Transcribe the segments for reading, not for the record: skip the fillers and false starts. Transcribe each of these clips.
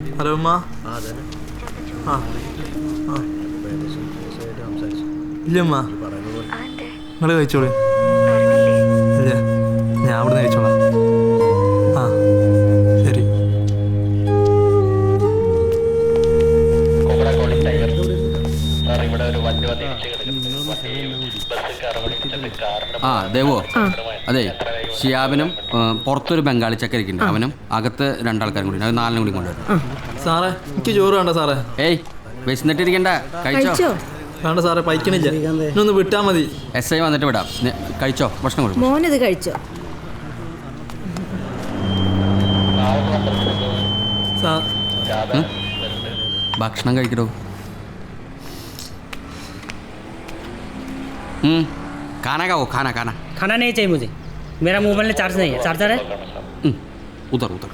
Hello ഉമ്മ. ആ ഇല്ല ഉമ്മ, നിങ്ങൾ കഴിച്ചോളൂ. ഇല്ല, ഞാൻ അവിടെ നിന്ന് കഴിച്ചോളാം. ആ ശരി. ആ ദേവോ, അതെ ഷിയാബിനും പുറത്തൊരു ബംഗാളി ചക്കരിക്കുണ്ട്, അവനും അകത്ത് രണ്ടാൾക്കാരും കൂടി, അത് 4 കൂടി കൊണ്ടുവരും. സാറേ എനിക്ക് ചോറ് വേണ്ട സാറേ. ഏയ് വിശന്നിട്ടിരിക്കണ്ട, കഴിച്ചോ. വേണ്ട സാറേ, പൈക്കണില്ല, ഇന്നൊന്ന് വിട്ടാൽ മതി. SI വന്നിട്ട് വിടാം. കഴിച്ചോ, ഭക്ഷണം കൊടുക്കും. മോനിത് കഴിച്ചോ. ഭക്ഷണം കഴിക്കടോ. खाना का वो खाना खाना खाना नहीं चाहिए मुझे, मेरा मोबाइल में चार्ज नहीं है. चार्जर है उधर उधर.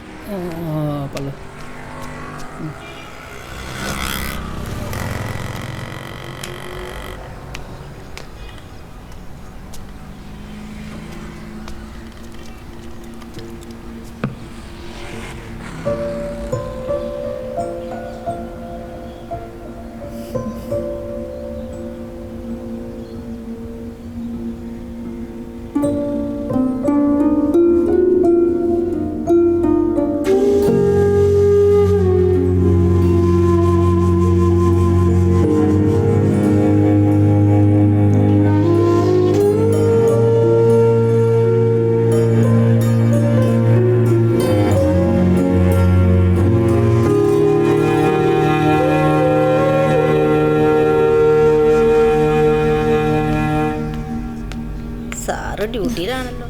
സാറ് ഡ്യൂട്ടിയിലാണല്ലോ.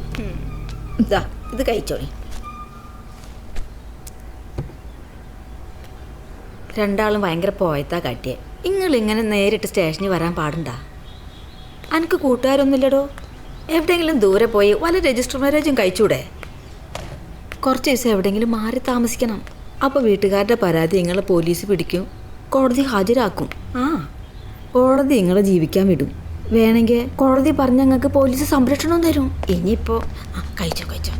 ഇതാ ഇത് കഴിച്ചോളി. രണ്ടാളും ഭയങ്കര പോയത്താ കാട്ടിയെ. നിങ്ങളിങ്ങനെ നേരിട്ട് സ്റ്റേഷനിൽ വരാൻ പാടുണ്ടാ? എനിക്ക് കൂട്ടുകാരൊന്നുമില്ലടോ. എവിടെയെങ്കിലും ദൂരെ പോയി വല്ല രജിസ്റ്റർ മാരേജും കഴിച്ചൂടെ? കുറച്ച് ദിവസം എവിടെയെങ്കിലും മാറി താമസിക്കണം. അപ്പോൾ വീട്ടുകാരുടെ പരാതി നിങ്ങൾ പോലീസ് പിടിക്കും, കോടതി ഹാജരാക്കും. കോടതി നിങ്ങളെ ജീവിക്കാൻ വിടും. വേണമെങ്കിൽ കോടതി പറഞ്ഞ ഞങ്ങൾക്ക് പോലീസ് സംരക്ഷണം തരും. ഇനിയിപ്പോൾ കഴിച്ചോ കഴിച്ചോ.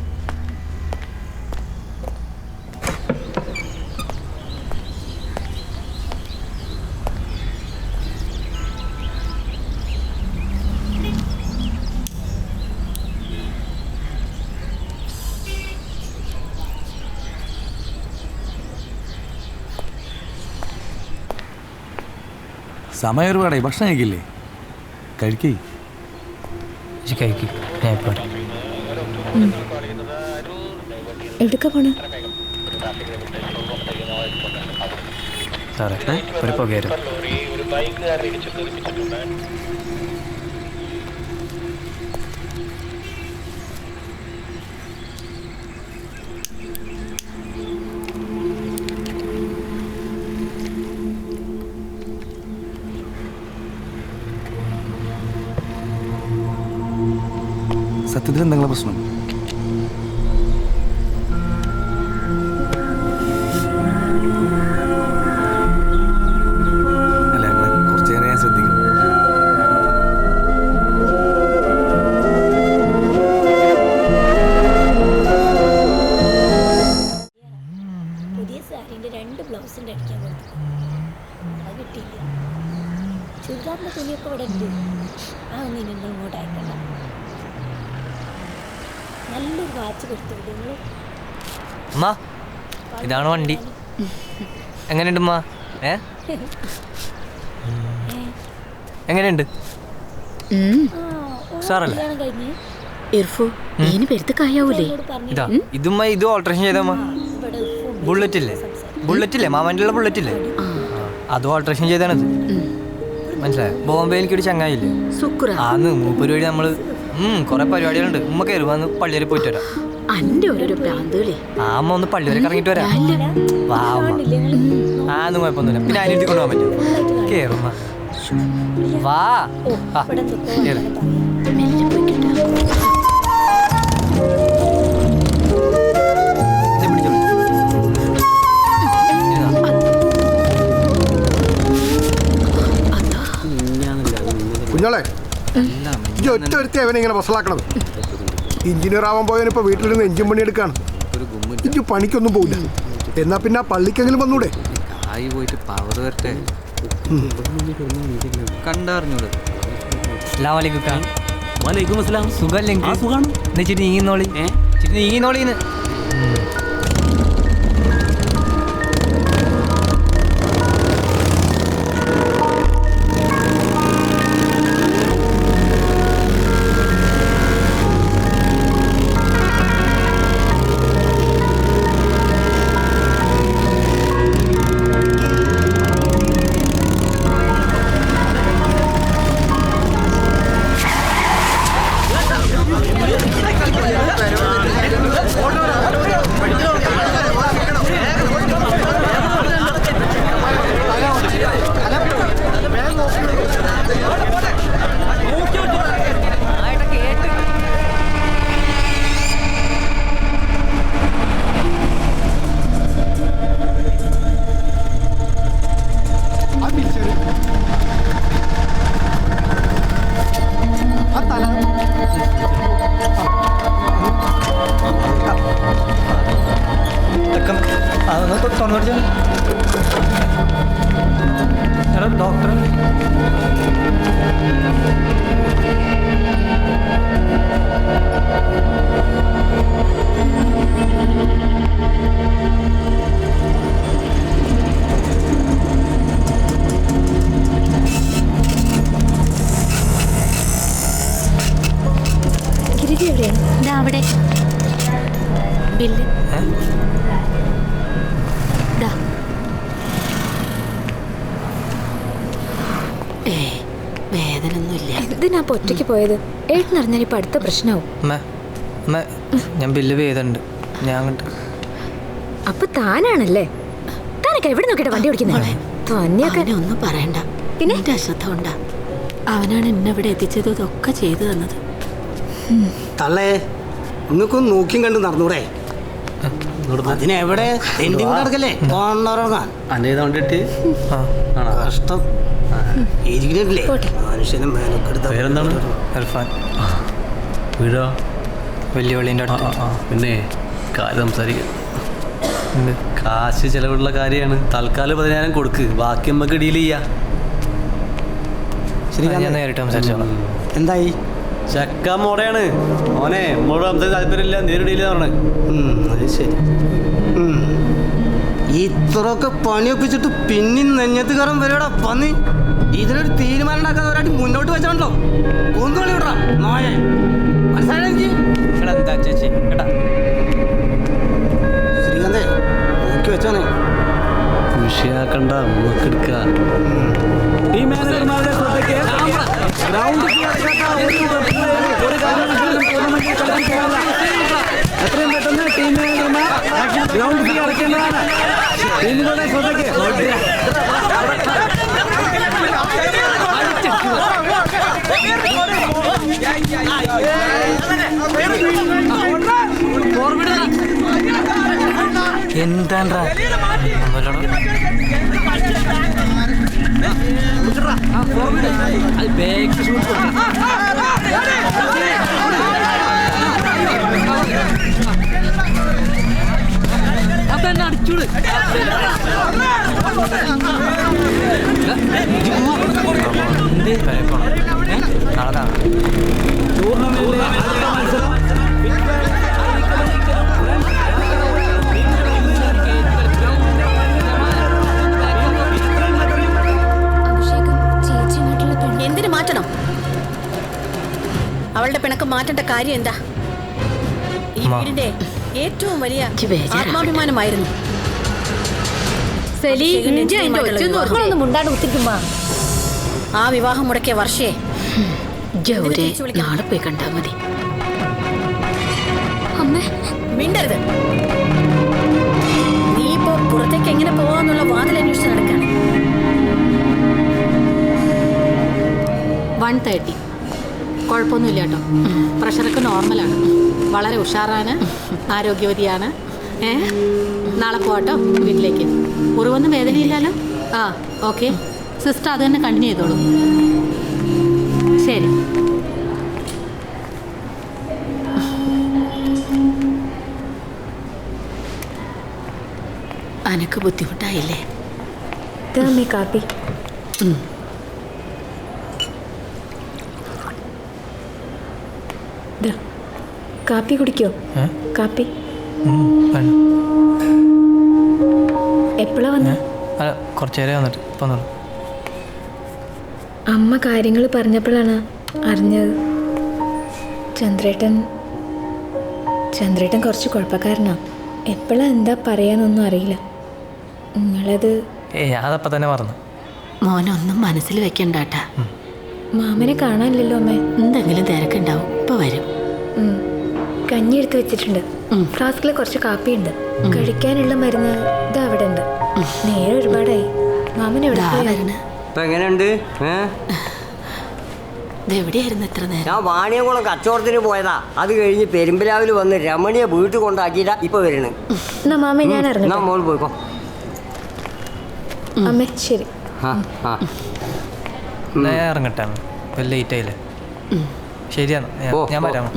സമയം ഒരുപാടായി, ഭക്ഷണം കഴിക്കില്ലേ? കഴിക്കേ. എവിടേക്കാ പോണേ? സാറേ ഒരു പുകയരും. സത്യത്തിൽ എന്തെങ്കിലും പ്രശ്നം? അല്ല, ഞങ്ങളെ കുറച്ച് നേരം ഞാൻ ശ്രദ്ധിക്കും. പുതിയ സാരീൻ്റെ 2 ബ്ലൗസിൻ്റെ അടിക്കാൻ കൊടുത്തു, അത് കിട്ടിയില്ല. ചുരിദാറിൻ്റെ തുണിയൊക്കെ ഇവിടെ ഉണ്ട്. ഒന്നും നിങ്ങൾ ഇങ്ങോട്ട് അയക്കണ്ട. നല്ലൊരു വാച്ച് കൊടുത്തു നിങ്ങൾ. അമ്മ ഇതാണ് വണ്ടി. എങ്ങനെയുണ്ട് അമ്മ? എങ്ങനെയുണ്ട്? സാറല്ലേ കഴിഞ്ഞ് ഇതാ ഇതുമ്മ ഇത് ഓൾട്രേഷൻ ചെയ്തമ്മ. ബുള്ളറ്റില്ലേ മാമൻ്റെ ബുള്ളറ്റില്ലേ, അത് ഓൾട്രേഷൻ ചെയ്താണത്. മനസ്സിലായോ? ബോംബെ എനിക്കൊരു ചങ്ങായില്ലേ, ആന്ന് മൂപ്പര് വഴി നമ്മള് കുറെ പരിപാടികളുണ്ട്. ഉമ്മ കയറും, വന്ന് പള്ളി വരെ പോയിട്ട് വരാം. അമ്മ ഒന്ന് പള്ളി വരെ കറങ്ങിട്ട് വരാം. വാ അതൊന്നും കുഴപ്പമൊന്നുമില്ല. പിന്നെ അനിയത്തി കൊണ്ടുപോകാൻ പറ്റും. കേറുമ്മ വാ. കേറ്. കുഞ്ഞോളെ, ഈ ഒറ്റ ഒരുത്തി അവനെ ഇങ്ങനെ വസലാക്കണം. എഞ്ചിനീയർ ആവാൻ പോയവനിപ്പോൾ വീട്ടിലിരുന്ന് എഞ്ചിൻ പണി എടുക്കാണ്. ഇഞ്ചി പണിക്കൊന്നും പോകില്ല. എന്നാ പിന്നെ ആ പള്ളിക്കെങ്കിലും വന്നൂടെ? ആയി പോയിട്ട് പവർ വരട്ടെ. കണ്ടറിഞ്ഞൂടെ? സുഖല്ലേ? നീങ്ങിന്നോളി നീങ്ങിന്നോളിന്ന്. ഡോക്ടർ ഗിരിജ എവിടെയാണ്? ഇതാ അവിടെ. ബില്ല് ദാ. വേദനൊന്നുമില്ല. എന്തിനാ ഒറ്റയ്ക്ക് പോയത്? ഏട്ടനറിഞ്ഞാൽ ഇപ്പൊ അടുത്ത പ്രശ്നമാവും. ഞാൻ ബില്ല് ചെയ്തിട്ടുണ്ട്. ഞാൻ അപ്പൊ താനാണല്ലേ? താനൊക്കെ എവിടെ നോക്കിയിട്ട് വണ്ടി ഓടിക്കുന്നത്? തന്നെയൊക്കെ ഒന്നും പറയണ്ട. പിന്നെ അശ്രദ്ധ കൊണ്ടാ. അവനാണ് എന്നെ ഇവിടെ എത്തിച്ചത്, ഇതൊക്കെ ചെയ്തു തന്നത്. തള്ളേ, നിങ്ങൾക്കൊന്ന് നോക്കിയും കണ്ട് നടന്നൂടെ? അതിനെവിടെ നടക്കല്ലേ കൊണ്ടിട്ട് കഷ്ടം ഇരിക്കണില്ലേ മനുഷ്യനെ മേലക്കെടുത്ത. വീടോ വെല്ലുവിളിൻ്റെ അടുത്ത്. പിന്നെ കാര്യം സംസാരിക്കാം. കാശ് ചെലവുള്ള കാര്യമാണ്. തൽക്കാലം 10,000 കൊടുക്ക്, ബാക്കി നമുക്ക് ഡീൽ ചെയ്യാം. ശരി, ഞാൻ നേരിട്ട് സംസാരിച്ചോളാം. എന്തായി? ചക്ക മോടെയാണ് മോനെ, മോള് സംസാരിച്ച് താല്പര്യമില്ല, നേരിട്ട് ഡീൽ ചെയ്താണ്. അത് ശരി. ഇത്രയൊക്കെ പണിയൊപ്പിച്ചിട്ട് പിന്നെ നെഞ്ഞത്ത് കയറാൻ വരെടാ പന്നി. ഇതിനൊരു തീരുമാനം ഉണ്ടാക്കാതെ ഒരാട്ടി മുന്നോട്ട് വെച്ചോണ്ടല്ലോ ഒന്നുകളി വിടറാ നായ. മനസ്സിലായി എനിക്ക്? ശ്രീകാന്തേ, നോക്കി വെച്ചോനെ. വിഷയാക്കണ്ട, നമുക്കെടുക്ക. എത്രയും പെട്ടെന്ന് ടീം ഗ്രൗണ്ട് ഫീ അടയ്ക്കേണ്ടതാണ്. ടീമുകളുടെ ശ്രദ്ധയ്ക്ക് എന്താണ്ടാ അടിച്ചൂട്. എന്തിനു മാറ്റണം? അവളുടെ പിണക്കം മാറ്റേണ്ട കാര്യം എന്താ? ഈ വീടിന്റെ ഏറ്റവും വലിയ ആത്മാഭിമാനമായിരുന്നു. ആ വിവാഹം മുടക്കിയ വർഷയെ നാളെ പോയി കണ്ടാ മതി. മിണ്ടരുത്. നീ ഇപ്പോ പുറത്തേക്ക് എങ്ങനെ പോവാന്നുള്ള വാതിൽ അന്വേഷിച്ച് നടക്കാണ്. 130. കുഴപ്പമൊന്നുമില്ല കേട്ടോ. പ്രഷറൊക്കെ നോർമലാണ്. വളരെ ഉഷാറാണ്, ആരോഗ്യവതിയാണ്. നാളെ പോവാട്ടോ വീട്ടിലേക്ക്. മുറിവൊന്നും വേദനയില്ലല്ലോ? ആ ഓക്കെ. സിസ്റ്റർ അത് തന്നെ കണ്ടിന്യൂ ചെയ്തോളൂ. ശരി. അനക്ക് ബുദ്ധിമുട്ടായില്ലേ? കാപ്പി. കാപ്പി കുടിക്കോ? കാപ്പി എപ്പോഴാ വന്ന? കുറച്ചു നേരം വന്നിട്ട് ഇപ്പം അമ്മ കാര്യങ്ങൾ പറഞ്ഞപ്പോഴാണ് അറിഞ്ഞത്. ചന്ദ്രേട്ടൻ കുറച്ച് കുഴപ്പക്കാരനാ. എപ്പോഴാ എന്താ പറയാന്നൊന്നും അറിയില്ല. നിങ്ങളത് ഞാനപ്പം തന്നെ മറന്നു. മോനൊന്നും മനസ്സിൽ വെക്കണ്ടാട്ടാ. മാമനെ കാണാനില്ലല്ലോ അമ്മേ. എന്തെങ്കിലും തിരക്കുണ്ടാവും, ഇപ്പൊ വരും. കഞ്ഞി എടുത്ത് വെച്ചിട്ടുണ്ട്. ഫ്ലാസ്കിൽ കുറച്ച് കാപ്പിയുണ്ട്. കഴിക്കാനുള്ള മരുന്ന് ഇത് അവിടെ ഉണ്ട്. നേരെ ഒരുപാടായി. മാമൻ എവിടെ വരണേ? എങ്ങനെയുണ്ട്? എവിടെയായിരുന്നു ഇത്ര നേരം? ഞാൻ വാണിയംകുളം കച്ചവടത്തിന് പോയതാ. അത് കഴിഞ്ഞ് പെരുമ്പലാവിൽ വന്ന് രമണിയെ വീട്ടിൽ കൊണ്ടാക്കിയിട്ടാ ഇപ്പൊ വരണേ. എന്നാ മാമ ഞാൻ ഇറങ്ങാം. മോൾ പോയിക്കോ. അമ്മേ ശരി. ഇറങ്ങട്ടെ, ലേറ്റ് ആയില്ലേ? ശരിയാണ്, ഞാൻ വരാം.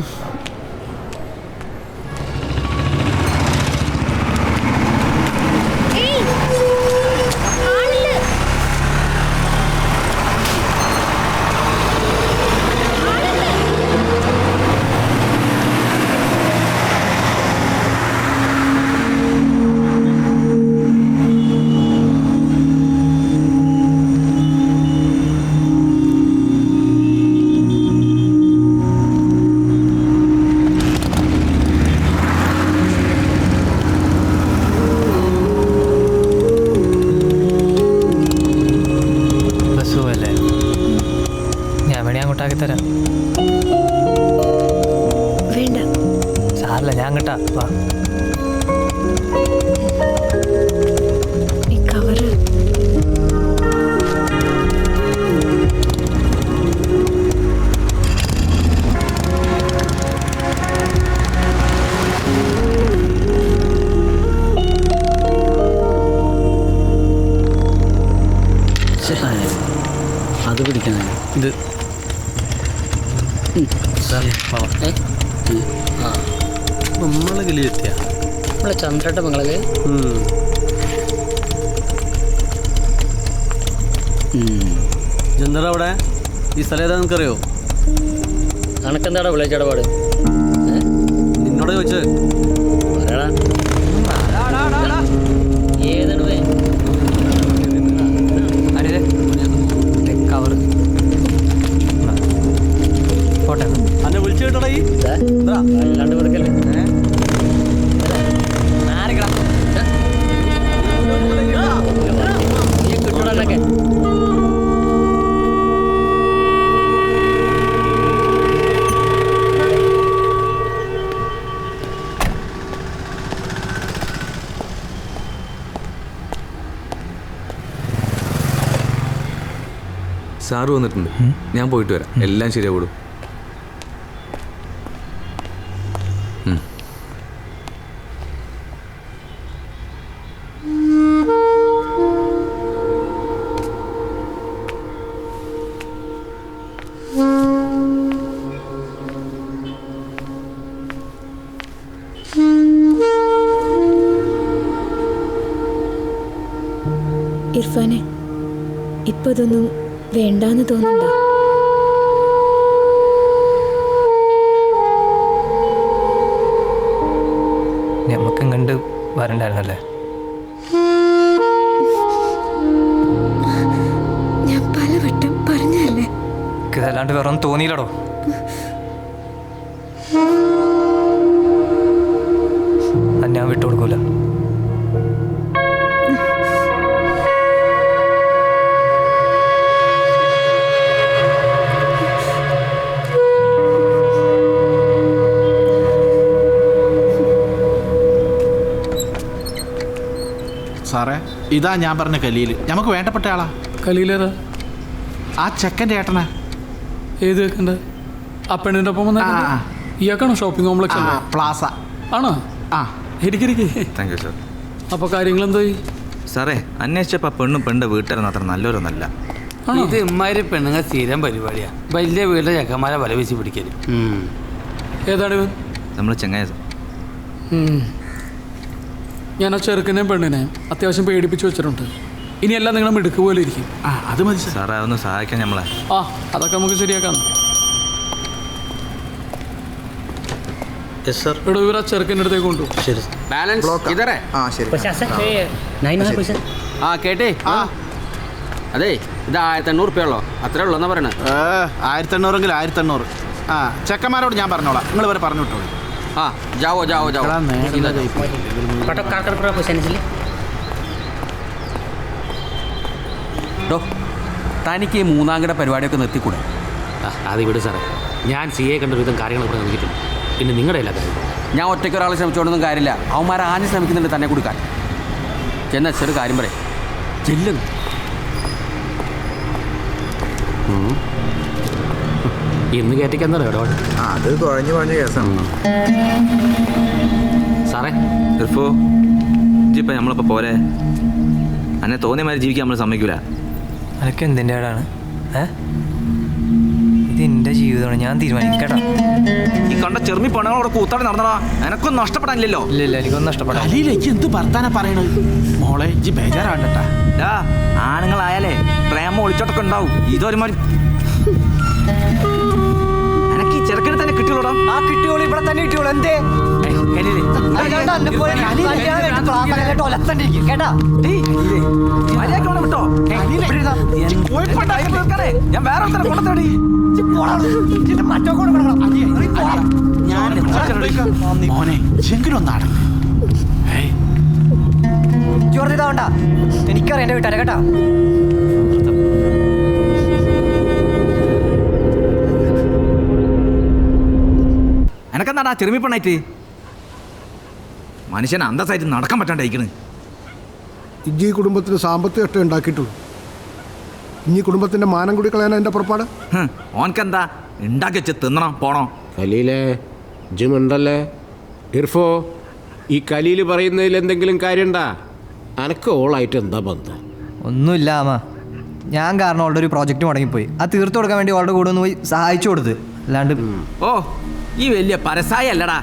തരാം. വേണ്ട സാറില്ല, ഞാൻ കിട്ടാ. വാ. കവറ് അത് പിടിക്കണം. ഇത് നമ്മളെ കിളിയെത്തിയ നമ്മളെ ചന്ദ്രേട്ട മംഗളല്ലേ? എന്താ അവിടെ ഈ സ്ഥലം ഏതാ നിനക്കറിയോ? കണക്കെന്താടാ വിളിച്ചടപാട്? നിന്നോട് ചോദിച്ചത് ഏതാണ് കവർ പോട്ടെ. അന്നെ വിളിച്ചു കേട്ടോടാ ഈ അല്ലാണ്ട് കൊടുക്കല്ലേ? കിട്ടൂടൊക്കെ സാറ് വന്നിട്ടുണ്ട്. ഞാൻ പോയിട്ട് വരാം. എല്ലാം ശരിയാവിടും. ഇർഫാനെ, ഇപ്പൊ ഇതൊന്നും വേണ്ടാന്ന് തോന്നണ്ട. നമുക്കും കണ്ട് വരണ്ടായിരുന്നല്ലേ? ഞാൻ പലവട്ടം പറഞ്ഞല്ലേ. ഇതല്ലാണ്ട് വേറെ ഒന്നും തോന്നിയില്ലടോ. ഞാൻ വിട്ടുകൊടുക്കൂല. സാറേ, ഇതാ ഞാൻ പറഞ്ഞ കലീൽ. നമുക്ക് വേണ്ടപ്പെട്ട ആളാ. കലീലേതാ? ആ ചെക്കൻ്റെ ഏട്ടനാ. ഏത് ചെക്കൻ്റെ? ആ പെണ്ണിൻ്റെ ഒപ്പം വന്ന ഇയാൾക്കാണോ ഷോപ്പിംഗ് കോംപ്ലക്സ് പ്ലാസ ആണോ? ആ, ഇരിക്കിരിക്കെ. Thank you sir. അപ്പോൾ കാര്യങ്ങൾ എന്തായി സാറേ? അന്വേഷിച്ചപ്പോൾ പെണ്ണും പെണ്ണിൻ്റെ വീട്ടുകാരൊന്നും അത്ര നല്ലവരൊന്നല്ല. ഇത് ഇമ്മാതിരി പെണ്ണുങ്ങൾ സ്ഥിരം പരിപാടിയാണ്. വലിയ വീട്ടിലെ ചെക്കന്മാരെ വല വീശി പിടിക്കല്. ഏതാണ് ഇവൻ? നമ്മൾ ചെങ്ങായ. ഞാൻ ആ ചെറുക്കനെയും പെണ്ണിനെയും അത്യാവശ്യം പേടിപ്പിച്ച് വെച്ചിട്ടുണ്ട്. ഇനിയെല്ലാം നിങ്ങളെ മിടുക്ക് പോലെ ഇരിക്കും. അത് മതി സാറേ അതൊന്ന് സഹായിക്കാൻ നമ്മളെ. അതൊക്കെ നമുക്ക് ശരിയാക്കാം. എടോ ഇവർ ആ ചെറുക്കൻ്റെ അടുത്തേക്ക് കൊണ്ടുപോകും. ശരി. ബാലൻസ് ഇതറേ. കേട്ടേ. അതെ ഇത് 1800 ഉള്ളോ? അത്രേ ഉള്ളൂ എന്നാ പറയണേ. 1800 1800. ചെക്കന്മാരോട് ഞാൻ പറഞ്ഞോളാം, നിങ്ങൾ ഇവരെ പറഞ്ഞു വിട്ടോളൂ. Joao Joao Joao. തനിക്ക് ഈ മൂന്നാംകിട പരിപാടിയൊക്കെ നിർത്തിക്കൂടെ? അത് ഇവിടെ സാറേ, ഞാൻ CA കണ്ട വിധം കാര്യങ്ങളൊക്കെ നോക്കിയിട്ടുണ്ട്. പിന്നെ നിങ്ങളുടെ എല്ലാ കാര്യം ഞാൻ ഒറ്റയ്ക്ക് ഒരാളെ ശ്രമിച്ചുകൊണ്ടൊന്നും കാര്യമില്ല. അവന്മാരെ ആഞ്ഞ് ശ്രമിക്കുന്നുണ്ട് തന്നെ കൊടുക്കാൻ. ചെന്ന ചെറു കാര്യം പറയും ചെല്ലുന്നു. ഇന്ന് കയറ്റിക്കെന്താ ഇടപാട്? അത് കുഴഞ്ഞു കുഴഞ്ഞ കേസാണ് സാറേ. ഇപ്പം നമ്മളിപ്പോൾ പോരെ, അന്നെ തോന്നിയ മാതിരി ജീവിക്കാൻ നമ്മൾ സമ്മതിക്കൂല. അതൊക്കെ എന്തിൻ്റെ ആടാണ്? ഇത് എൻ്റെ ജീവിതമാണ്, ഞാൻ തീരുമാനിക്കും കേട്ടോ. ഈ കണ്ട ചെറുമി പെണ്ണുങ്ങളോട് കൂത്താടി നടന്നടാ, എനക്കൊന്നും നഷ്ടപ്പെടാനില്ലല്ലോ. ഇല്ല എനിക്കൊന്നും നഷ്ടപ്പെടാം. എന്ത് വർത്താനം പറയണത് മോളെ? ഇജ്ജ് ബേജാറാണ്ടട്ടാ. ആണുങ്ങളായാലേ പ്രേമം ഒളിച്ചോട്ടൊക്കെ ഉണ്ടാവും. ഇതൊരുമാതിരി എനക്ക് ഈ ചെറുക്കനെ തന്നെ കിട്ടിയോളാം. ആ കിട്ടിയോളൂ, ഇവിടെ തന്നെ കിട്ടിയോളൂ. എന്തേ ഞാൻ വേറെ കൊണ്ടടി മോനെ ചെങ്കിലൊന്നാണ്. ചോർത്തിതാവണ്ട, എനിക്കറിയാം എൻ്റെ വീട്ടുകാരെ കേട്ടാ. എനക്കെന്താടാ ചെറുമി പെണ്ണായിട്ട് മനുഷ്യൻ അന്തസ്സായിട്ട് നടക്കാൻ പറ്റാണ്ടായിക്കണ്. ഇജ്ജ് ഈ കുടുംബത്തിന് സാമ്പത്തിക നഷ്ടം ഉണ്ടാക്കിയിട്ടുള്ളൂ. ഇനി കുടുംബത്തിന്റെ മാനം കൂടി കളയാൻ എൻ്റെ പുറപ്പാട്. ഓൻക്കെന്താ ഉണ്ടാക്കി വെച്ച് തിന്നണം പോണോ? കലീലേ ജിമുണ്ടല്ലേ? ഇർഫോ, ഈ കലീല് പറയുന്നതിൽ എന്തെങ്കിലും കാര്യണ്ടാ? അനക്ക് ഓളായിട്ട് എന്താ ബന്ധം? ഒന്നുമില്ല അമ്മ, ഞാൻ കാരണം അവളുടെ ഒരു പ്രോജക്റ്റ് മുടങ്ങിപ്പോയി. അത് തീർത്തു കൊടുക്കാൻ വേണ്ടി അവളുടെ കൂടെ ഒന്ന് പോയി സഹായിച്ചു കൊടുത്ത്. അല്ലാണ്ട് ഈ വലിയ പരസായ അല്ലടാ,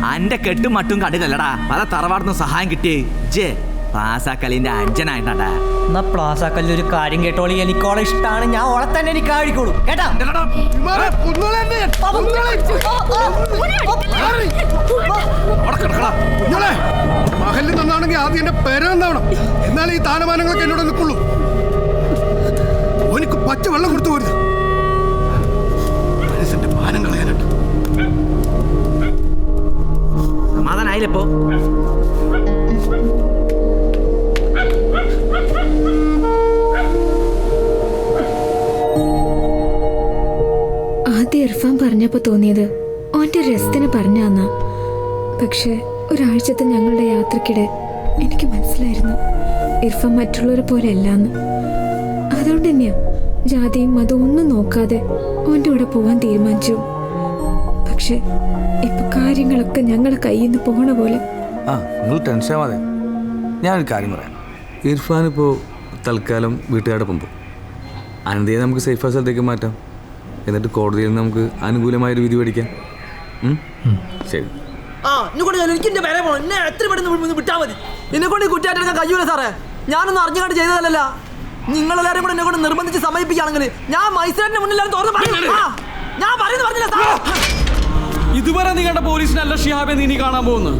അന്റെ കെട്ടും മട്ടും കണ്ടില്ലല്ലടാ പല തറവാടുന്ന സഹായം കിട്ടിയേ. ജെ പ്ലാസാക്കലിന്റെ അഞ്ചനായിട്ടാ. എന്നാ പ്ലാസാക്കലിൽ ഒരു കാര്യം കേട്ടോളി, എനിക്ക് ഓളെ ഇഷ്ടമാണ്. ഞാൻ ഓളെ തന്നെ എനിക്ക് ആഴിക്കോളൂ കേട്ടാ. മഹലിൽ നിന്നാണെങ്കിൽ ആദ്യം എന്റെ പേരെന്നാവണം, എന്നാലും ഈ താനമാനങ്ങളൊക്കെ എന്നോട് നിൽക്കുള്ളൂ. ഓനിക്ക് പച്ച വെള്ളം കൊടുത്തു പോരുത്. മനസ്സിന്റെ മാനം കളയാനുണ്ട്. സമാധാനായില്ലപ്പോ? ആദ്യം ഇർഫാൻ പറഞ്ഞപ്പോൾ തോന്നിയത് ഓൻ്റെ രസത്തിന് പറഞ്ഞാന്നാ. പക്ഷെ ഒരാഴ്ചത്തെ ഞങ്ങളുടെ യാത്രക്കിടെ എനിക്ക് മനസ്സിലായിരുന്നു ഇർഫാൻ മറ്റുള്ളവരെ പോലെ അല്ലാന്ന്. അതുകൊണ്ട് തന്നെയാ ജാതിയും മതവും ഒന്നും നോക്കാതെ ഓൻ്റെ കൂടെ പോവാൻ തീരുമാനിച്ചു. പക്ഷെ ഇപ്പൊ കാര്യങ്ങളൊക്കെ ഞങ്ങളുടെ കയ്യിൽ നിന്ന് പോണ പോലെ. നിങ്ങൾ ടെൻഷൻ ആവാതെ, ഞാനൊരു കാര്യം പറയാം. ഇർഫാൻ ഇപ്പോൾ തൽക്കാലം വീട്ടുകാരോടൊപ്പം പോകും. അനന്തയെ നമുക്ക് സേഫ് സ്ഥലത്തേക്ക് മാറ്റാം. എന്നിട്ട് കോടതിയിൽ നിന്ന് നമുക്ക് അനുകൂലമായൊരു വിധി മേടിക്കാം. ശരി. എനിക്ക് പേരെ പോകണം. എന്നെ എത്ര പെട്ടെന്ന് വിട്ടാൽ മതി. എന്നെ കൊണ്ട് കുറ്റാറ്റെടുക്കാൻ കഴിയൂല സാറേ. ഞാനൊന്നും അറിഞ്ഞുകൊണ്ട് ചെയ്തതല്ല. നിങ്ങളെല്ലാവരും കൂടെ എന്നെ കൊണ്ട് നിർബന്ധിച്ച് സമയിപ്പിക്കുകയാണെങ്കിൽ ഞാൻ മൈസൂരിന്റെ മുന്നിലാണ് തുറന്ന് പറഞ്ഞു. ഞാൻ പറയുന്നു പറഞ്ഞില്ല സാർ. ഇതുവരെ നീ കണ്ട പോലീസിനല്ല ഷിഹാബെ നീ കാണാൻ പോകുന്നു.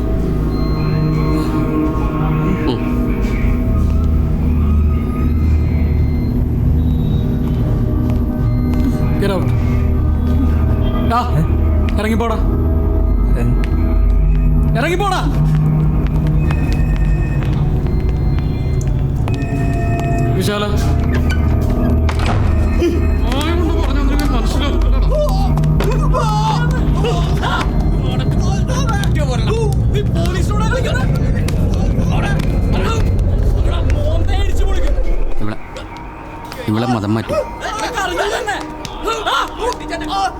ഇറങ്ങിപ്പോടാ, ഇറങ്ങിപ്പോടാ. വിശാല ഇവിടെ മതം മാറ്റും.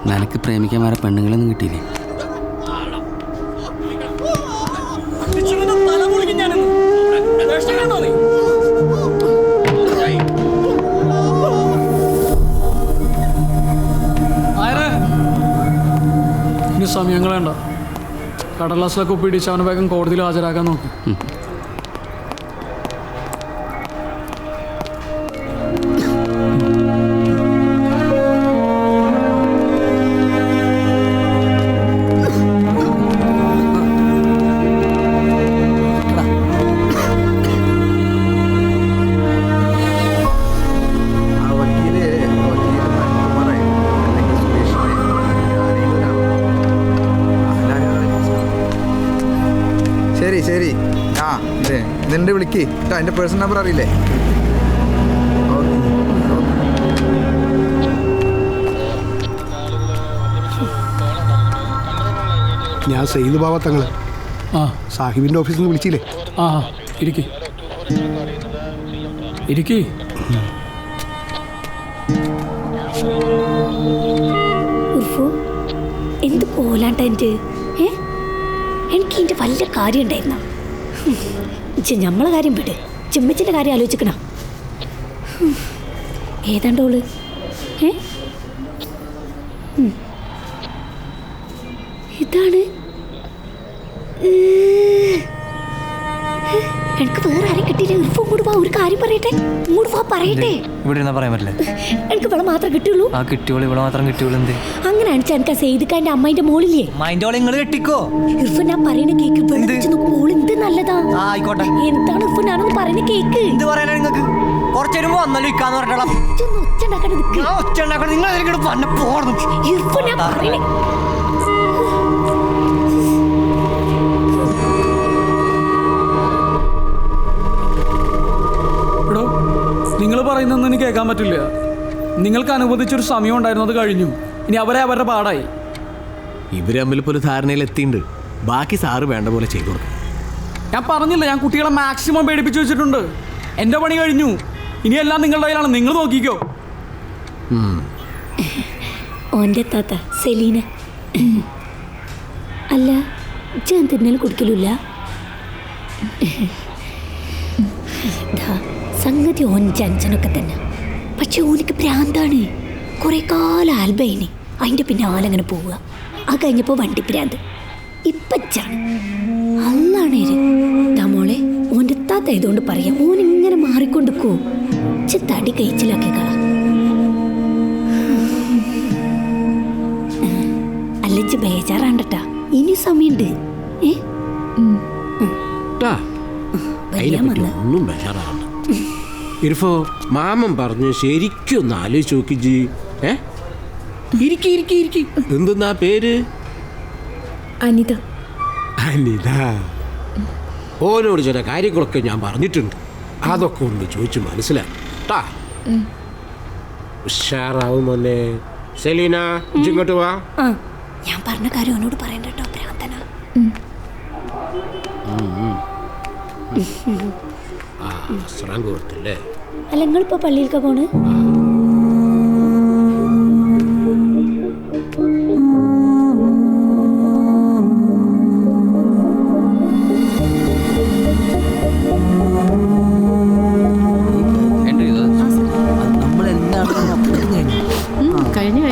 നിനക്ക് പ്രേമിക്കാൻ വേറെ പെണ്ണുങ്ങളൊന്നും കിട്ടിയില്ലേ? ഇനി സമയങ്ങളുണ്ടോ? കടലാസിലൊക്കെ ഒപ്പിടിച്ച് അവനെ വേഗം കോടതിയിൽ ഹാജരാക്കാൻ നോക്കും. വിളിക്ക്. എൻ്റെ പേഴ്സണൽ നമ്പർ അറിയില്ലേ? ഞാൻ സെയ്ത് ബാബ തങ്ങള് സാഹിബിന്റെ ഓഫീസിൽ നിന്ന് വിളിച്ചില്ലേ? ആ ഇരിക്കി ഇരിക്കി. എന്ത് പോലാണ്ട എൻ്റെ എനിക്ക് ഇതിൻ്റെ വല്ല കാര്യം ഉണ്ടായിരുന്ന നമ്മളെ കാര്യം വിട്. ചിമ്മച്ചിൻ്റെ കാര്യം ആലോചിക്കണ ഏതാണ്ടോള് ഇതാണ്. എനിക്ക് വേറെ ആരും കിട്ടിയില്ല. ഇർഫോ ഇങ്ങോട്ട് വാ, ഒരു കാര്യം പറയട്ടെ. ഇങ്ങോട്ട് വാ പറയട്ടെ. ഇവിടെ പറയാൻ പറ്റില്ല. എനിക്ക് ഇവിടെ മാത്രം കിട്ടുള്ളൂ. ആ കിട്ടിയോളൂ, ഇവിടെ മാത്രം കിട്ടിയോളൂ. എന്ത് അങ്ങനെ അണിച്ചാ എനിക്ക് സെയ്തിക്കാന്റെ അമ്മേന്റെ മോളില്ലേ നിങ്ങൾ കെട്ടിക്കോ. ഇർഫോ ഞാൻ പറയുന്ന കേക്ക് വെളിച്ച് നോക്കുമ്പോൾ എന്ത് നല്ലതാ. ആയിക്കോട്ടെ. എന്താണ് ഇർഫോ ഞാനൊന്ന് പറയുന്ന കേക്ക്. എന്ത് പറയാനാ നിങ്ങൾക്ക്? കുറച്ചു വരുമ്പോ വന്നല്ലോ ഇക്കാന്ന് പറഞ്ഞോളാം. ഇർഫോ ഞാൻ പറയണേ. നിങ്ങൾ പറയുന്നൊന്നും എനിക്ക് കേൾക്കാൻ പറ്റില്ല. നിങ്ങൾക്ക് അനുവദിച്ചൊരു സമയം ഉണ്ടായിരുന്നു, അത് കഴിഞ്ഞു. ഇനി അവരുടെ പാടായി. ഇവര് തമ്മിലിപ്പോൾ ഒരു ധാരണയിൽ എത്തിയിട്ടുണ്ട്. ബാക്കി സാറ് വേണ്ട പോലെ ചെയ്തു കൊടുക്കും. ഞാൻ പറഞ്ഞില്ല, ഞാൻ കുട്ടികളെ മാക്സിമം പേടിപ്പിച്ചു വെച്ചിട്ടുണ്ട്. എൻ്റെ പണി കഴിഞ്ഞു. ഇനിയെല്ലാം നിങ്ങളുടെ കയ്യിലാണ്. നിങ്ങൾ നോക്കിക്കോ. ഓൻ്റെ താത്ത സെലീന. അല്ല ഞാൻ തിന്നൽ കുടിക്കലില്ല. സംഗതി ഓൻ ജൻസനൊക്കെ തന്നെ. പക്ഷെ ഓനിക്ക് ഭ്രാന്താണ്. കുറേ കാലം ആൽബൈനി അതിൻ്റെ പിന്നെ ആലങ്ങനെ പോവുക. ആ കഴിഞ്ഞപ്പോൾ വണ്ടി ഭ്രാന്ത്. ഇപ്പച്ചാണ് അല്ലാണേര് മോളെ. ഓൻ്റെ താത്ത ആയതുകൊണ്ട് പറയാം, ഓനിങ്ങനെ മാറിക്കൊണ്ടിരിക്കോ. തടി കഴിച്ചിലാക്കി കള. അല്ലച്ച് ബേജാറാണ്ടട്ടാ, ഇനി സമയമുണ്ട്. ഒന്നും ബേജാറാണ്. ഇർഫോ മാമൻ പറഞ്ഞു ശരിക്കും ഒന്ന് ആലോചിച്ച് നോക്കി ജി. ഇരിക്കി. എന്തെന്നാ പേര്? അനിത. അനിത. ഓനോട് ചില കാര്യങ്ങളൊക്കെ ഞാൻ പറഞ്ഞിട്ടുണ്ട്. അതൊക്കെ ഒന്ന് ചോദിച്ച് മനസ്സിലാക്കാ. ഉഷാറാവും മോനെ. സെലീന ഇങ്ങോട്ട് വാ. ഞാൻ പറഞ്ഞ കാര്യം അവനോട് പറയണ്ട കേട്ടോ, ഭ്രാന്തന. അസ്രാൻ കൊടുത്തില്ലേ? അല്ല നിങ്ങളിപ്പോ പള്ളിയിലേക്ക് പോണ്? കഴിഞ്ഞു.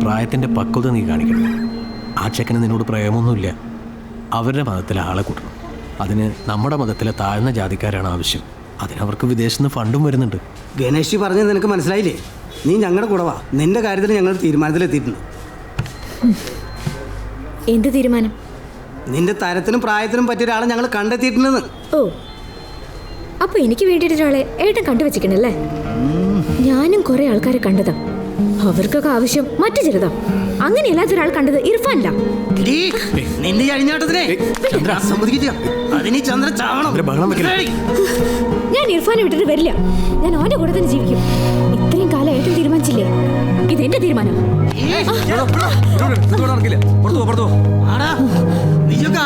പ്രായത്തിൻ്റെ പക്വത നീ കാണിക്കണം. ആ ചെക്കന് നിന്നോട് പ്രേമൊന്നുമില്ല. അവരുടെ മതത്തിലെ ആളെ കൂട്ടണം. അതിന് നമ്മുടെ മതത്തിലെ താഴ്ന്ന ജാതിക്കാരാണ് ആവശ്യം. അതിനവർക്ക് വിദേശത്ത് നിന്ന് ഫണ്ടും വരുന്നുണ്ട്. ഗണേഷ് പറഞ്ഞത് നിനക്ക് മനസ്സിലായില്ലേ? നീ ഞങ്ങളുടെ കൂടെ വാ. നിന്റെ കാര്യത്തിൽ ഞങ്ങൾ തീരുമാനത്തിലെത്തിയിട്ടുണ്ട്. എന്ത് തീരുമാനം? നിന്റെ തരത്തിനും പ്രായത്തിനും പറ്റിയ ഒരാളെ ഞങ്ങൾ കണ്ടെത്തിയിട്ടുണ്ടെന്ന്. ഓ, അപ്പൊ എനിക്ക് വേണ്ടിയിട്ട് ഒരാളെ ഏട്ടൻ കണ്ടുവച്ചിക്കണല്ലേ? ഞാനും കുറെ ആൾക്കാരെ കണ്ടതാ. അവർക്കൊക്കെ ആവശ്യം മറ്റു ചെറുതാ. അങ്ങനെയല്ലാത്ത ഒരാൾ കണ്ടത് ഇർഫാനില്ല. നിന്റെ അഴിഞ്ഞാട്ടത്തിനെ ഞാൻ ഇർഫാനെ വിട്ടിട്ട് വരില്ല. ഞാൻ അവന്റെ കൂടെ തന്നെ ജീവിക്കും. ഇത്രയും കാലം ഏട്ടൻ തീരുമാനിച്ചില്ലേ? ഇതെന്റെ തീരുമാനം.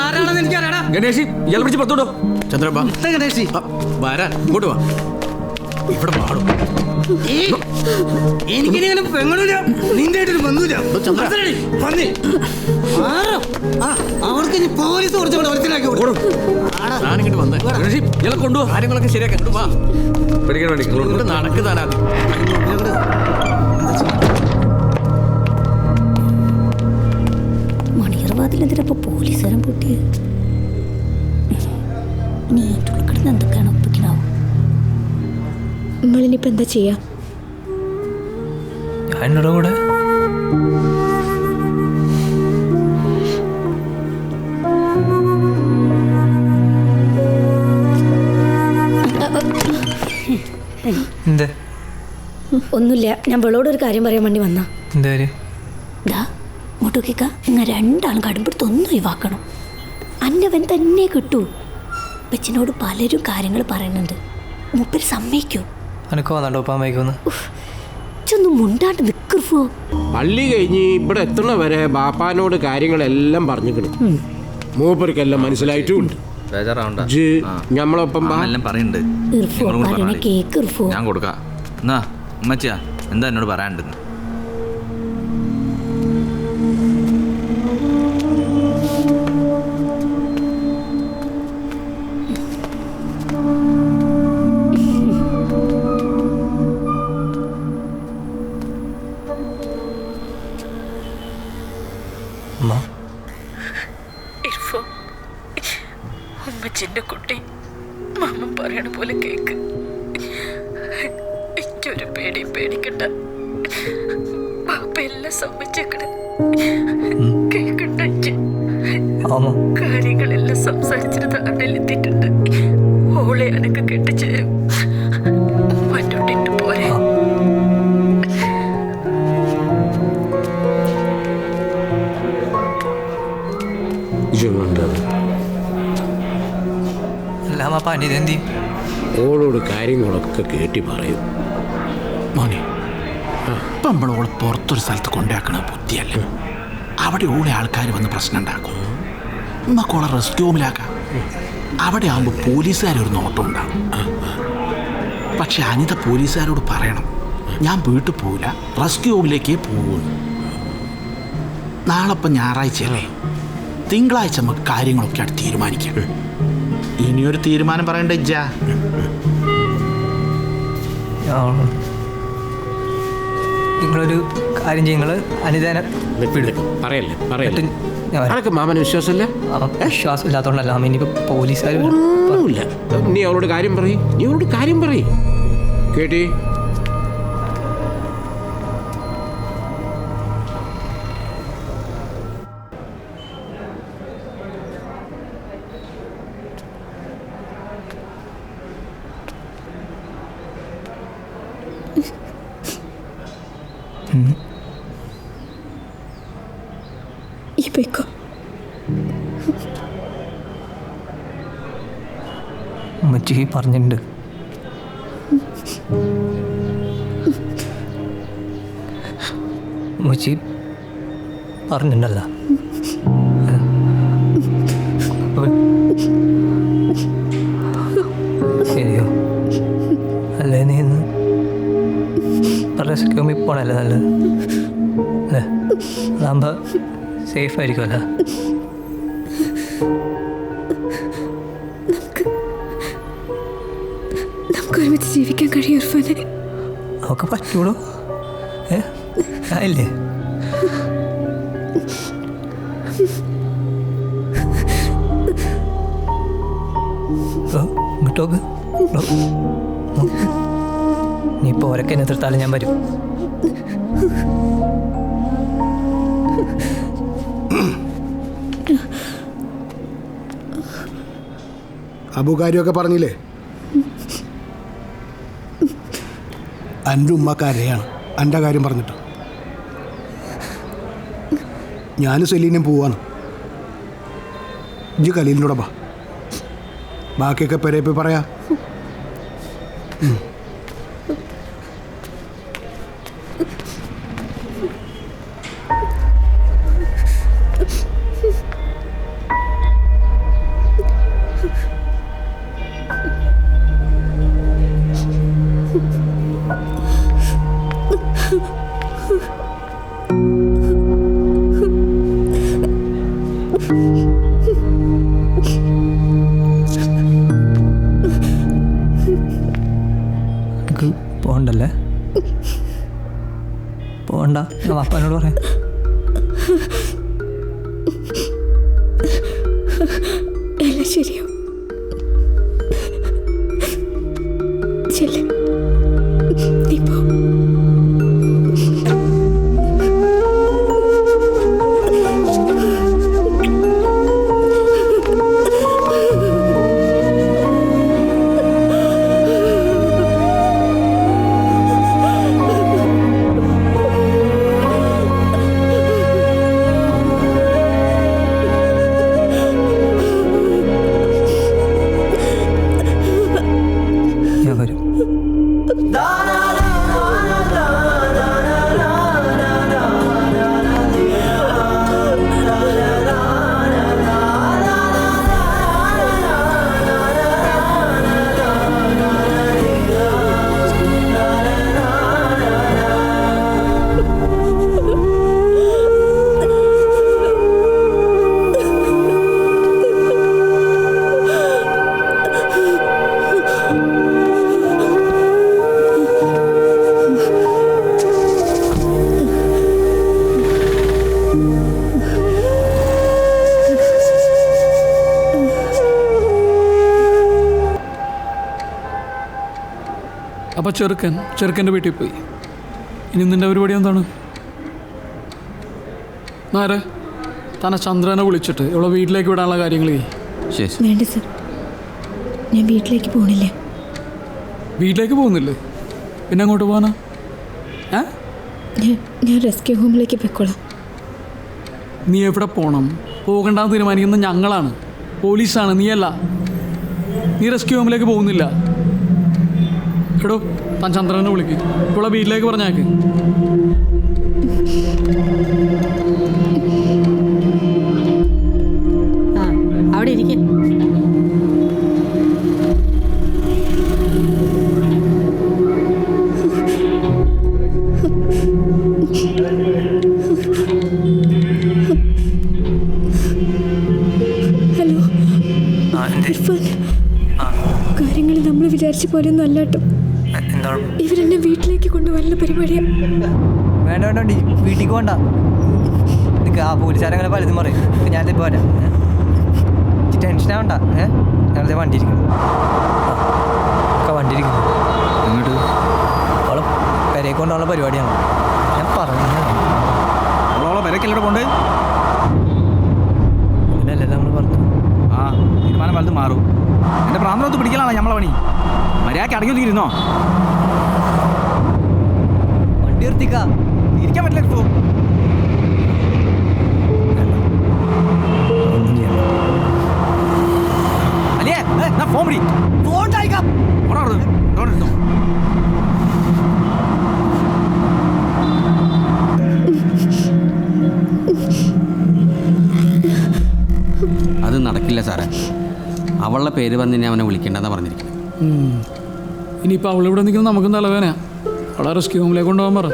ആരാണെന്ന് എനിക്കറിയാടാ. ഗണേഷ് ഇയാൾ പിടിച്ച് പുറത്തോട്ടോ. ഗണേഷ് ഇങ്ങോട്ട് വാ. ഇവിടെ പാടും. എനിക്കിങ്ങനെ പെങ്ങളില്ല, നിന്റെ ബന്ധുല്ല. അവർക്ക് ഇനി പോലീസ് കുറച്ചുകൂടെ മനസ്സിലാക്കി കൊണ്ടുപോ. കാര്യങ്ങളൊക്കെ ശരിയാക്കാൻ പഠിക്കാൻ വേണ്ടി നടക്കുന്നതാ. മണിയർവാതിലെന്തിനപ്പോ പോലീസുകാരൻ പൊട്ടിയത്? ഇനി കിടന്ന് എന്തൊക്കെയാണ് ഒപ്പിക്കണാവും. നമ്മളിനിപ്പോ എന്താ ചെയ്യാ? എന്നോട് കൂടെ എന്തേ? ഒന്നുമില്ല, ഞാൻ വെളോട് ഒരു കാര്യം പറയാൻ വേണ്ടി വന്നാ. എന്താ കാര്യം? ദാ മുട്ടുക്കിക്ക, നിങ്ങൾ രണ്ടാളും കടുമ്പെടുത്ത് ഒന്നും ഒഴിവാക്കണം. അന്നവൻ തന്നെ കിട്ടൂ. ബച്ചിനോട് പലരും കാര്യങ്ങൾ പറയുന്നുണ്ട്. മൂപ്പര് സമ്മതിക്കൂ? അനക്ക് വന്നോ ഒപ്പം വയ്ക്കുന്നു? ഇച്ചൊന്നും മുണ്ടാണ്ട് നിക്കറുഫോ. പള്ളി കഴിഞ്ഞ് ഇവിടെ എത്തണ വരെ ബാപ്പാനോട് കാര്യങ്ങളെല്ലാം പറഞ്ഞിക്കണം. മൂപ്പർക്കെല്ലാം മനസ്സിലായിട്ടുമുണ്ട്. ഞമ്മളൊപ്പം ഞാൻ കൊടുക്കാം. എന്നാ ഉമ്മച്ചാ എന്താ എന്നോട് പറയാണ്ടെന്ന്? ഉമ്മച്ചിന്റെ കുട്ടി മാമൻ പറയണ പോലെ കേക്ക്. എനിക്കൊരു പേടിയും പേടിക്കണ്ട. പാപ്പ എല്ലാം സമ്മതിച്ചേക്കണ കേക്കണ്ട. കാര്യങ്ങളെല്ലാം സംസാരിച്ചിട്ട് ധാരണയിലെത്തിയിട്ടുണ്ട്. ഓളെ അനക്ക് കെട്ടിച്ചേരും. മറ്റോട്ടിട്ട് പോരെ. ഓളോട് കാര്യങ്ങളൊക്കെ കേട്ടി പറയും. മോനെ, ഇപ്പം നമ്മളോളെ പുറത്തൊരു സ്ഥലത്ത് കൊണ്ടാക്കണ ബുദ്ധിയല്ല. അവിടെ ഓളെ ആൾക്കാർ വന്ന് പ്രശ്നം ഉണ്ടാക്കും. നമുക്കോളെ റെസ്ക്യൂ ഹോമിലാക്കാം. അവിടെ ആകുമ്പോൾ പോലീസുകാരൊരു നോട്ടം ഉണ്ടാകും. പക്ഷെ അനിത പോലീസുകാരോട് പറയണം, ഞാൻ വീട്ടിൽ പോവില്ല, റെസ്ക്യൂ ഹോമിലേക്കേ പോകുന്നു. നാളെ ഇപ്പം ഞായറാഴ്ചയല്ലേ, തിങ്കളാഴ്ച നമുക്ക് കാര്യങ്ങളൊക്കെ അവിടെ തീരുമാനിക്കാം. ഇനിയൊരു തീരുമാനം പറയണ്ട ഇജ്ജ. നിങ്ങളൊരു കാര്യം ചെയ്യും, നിങ്ങൾ അനിതേനെ പറയല്ലേ പറയല്ലേ. മാമന് വിശ്വാസമില്ല? വിശ്വാസം ഇല്ലാത്തതുകൊണ്ടല്ല മാമ. ഇനിയിപ്പോൾ പോലീസുകാർ ഒന്നുമില്ല. നീ അവളോട് കാര്യം പറയും, നീ അവളോട് കാര്യം പറയും. കേട്ടി? ഉമ്മച്ചി പറഞ്ഞിട്ടുണ്ട്. ഉമ്മച്ചി പറഞ്ഞിട്ടുണ്ടല്ലോ. ശരിയോ? അല്ലേ നീ ഇന്ന് റെസ്ക്യൂമിൽ പോണല്ലേ നല്ലത് അല്ലേ? അതാകുമ്പോൾ സേഫ് ആയിരിക്കുമല്ലോ. ഒരുമിച്ച് ജീവിക്കാൻ കഴിയും ഇർഫാനെ? അവൾക്ക് പറ്റൂടോ? ആയില്ലേ? ഇങ്ങോട്ടോക്ക്. നീ ഇപ്പോൾ ഒരക്കെ എന്നെ തീർത്താലും ഞാൻ വരും. അബു കാര്യമൊക്കെ പറഞ്ഞില്ലേ? എൻ്റെ ഉമ്മക്കാരെയാണ് എൻ്റെ കാര്യം പറഞ്ഞിട്ട്. ഞാൻ സെലീനും പോവാണ്. ഇജ്ജ് കലീലിനോട് ബാക്കിയൊക്കെ പെരേപ്പി പറയാ. പോകണ്ടല്ലേ? പോകണ്ട, ഞാൻ വാപ്പാനോട് പറയാം. എല്ലാം ശരിയോ? ചെല്ല്, നീ പോ. അപ്പോൾ ചെറുക്കൻ്റെ വീട്ടിൽ പോയി. ഇനി നിൻ്റെ പരിപാടി എന്താണ്? നേരെ തന്നെ ചന്ദ്രനെ വിളിച്ചിട്ട് ഇവിടെ വീട്ടിലേക്ക് വിടാനുള്ള കാര്യങ്ങൾ ചെയ്യും. വേണ്ട സർ, ഞാൻ വീട്ടിലേക്ക് പോകണില്ല. വീട്ടിലേക്ക് പോകുന്നില്ലേ? പിന്നെ അങ്ങോട്ട് പോകാനാ? ഞാൻ റെസ്ക്യൂ ഹോമിലേക്ക് പോയിക്കോളാം. നീ എവിടെ പോകണം പോകണ്ടെന്ന് തീരുമാനിക്കുന്നത് ഞങ്ങളാണ്, പോലീസാണ്, നീയല്ല. നീ റെസ്ക്യൂ ഹോമിലേക്ക് പോകുന്നില്ല. എടോ താൻ ചന്ദ്രനെ വിളിക്ക്, ഇവിടെ വീട്ടിലേക്ക് പറഞ്ഞേക്ക്. അവിടെ ഇരിക്കും. ഹലോ ഇർഫാൻ, കാര്യങ്ങൾ നമ്മൾ വിചാരിച്ച പോലെ ഒന്നും അല്ല കേട്ടോ. ഇവരെന്നെ വീട്ടിലേക്ക് കൊണ്ടുവരുന്ന പരിപാടിയാണ്. വേണ്ട വേണ്ട വീട്ടിലേക്ക് പോകണ്ട. ആ പോലീസുകാരങ്ങനെ പലതും പറയും. ഞാനിത് പോരാ, ടെൻഷനാവണ്ട. ഞങ്ങളുടെ വണ്ടി ഇരിക്കണം, വണ്ടി ഇരിക്കുന്നു. അങ്ങോട്ട് അവളെ പെരയെ കൊണ്ടുള്ള പരിപാടിയാണ്. ഞാൻ പറഞ്ഞു പെരക്കല്ലോടെ പോണ്ട്. ഇതിനല്ലേ നമ്മൾ പറഞ്ഞു. ആ തീരുമാനം വലുത് മാറും. എൻ്റെ പ്രാന്തനൊത്ത് പിടിക്കലാണ് നമ്മളെ പണി. മര്യാദയ്ക്ക് അടങ്ങി ഒതുങ്ങിയിരുന്നോ? വണ്ടി നിർത്തിക്കാ, ഇരിക്കാൻ പറ്റില്ല. ഇപ്പോൾ അല്ലേ ഫോൺ പിടി, ഫോൺ അയക്കാം. അത് നടക്കില്ല സാറേ. അവളുടെ പേര് പറഞ്ഞ് ഇനി അവനെ വിളിക്കേണ്ടെന്നാ പറഞ്ഞിരിക്കുന്നത്. ഇനിയിപ്പോൾ അവളിവിടെ നിൽക്കുന്നത് നമുക്കും തലവേനയാ. അവളെ റെസ്ക്യൂ ഹോമിലേക്ക് കൊണ്ടുപോകാൻ പറ.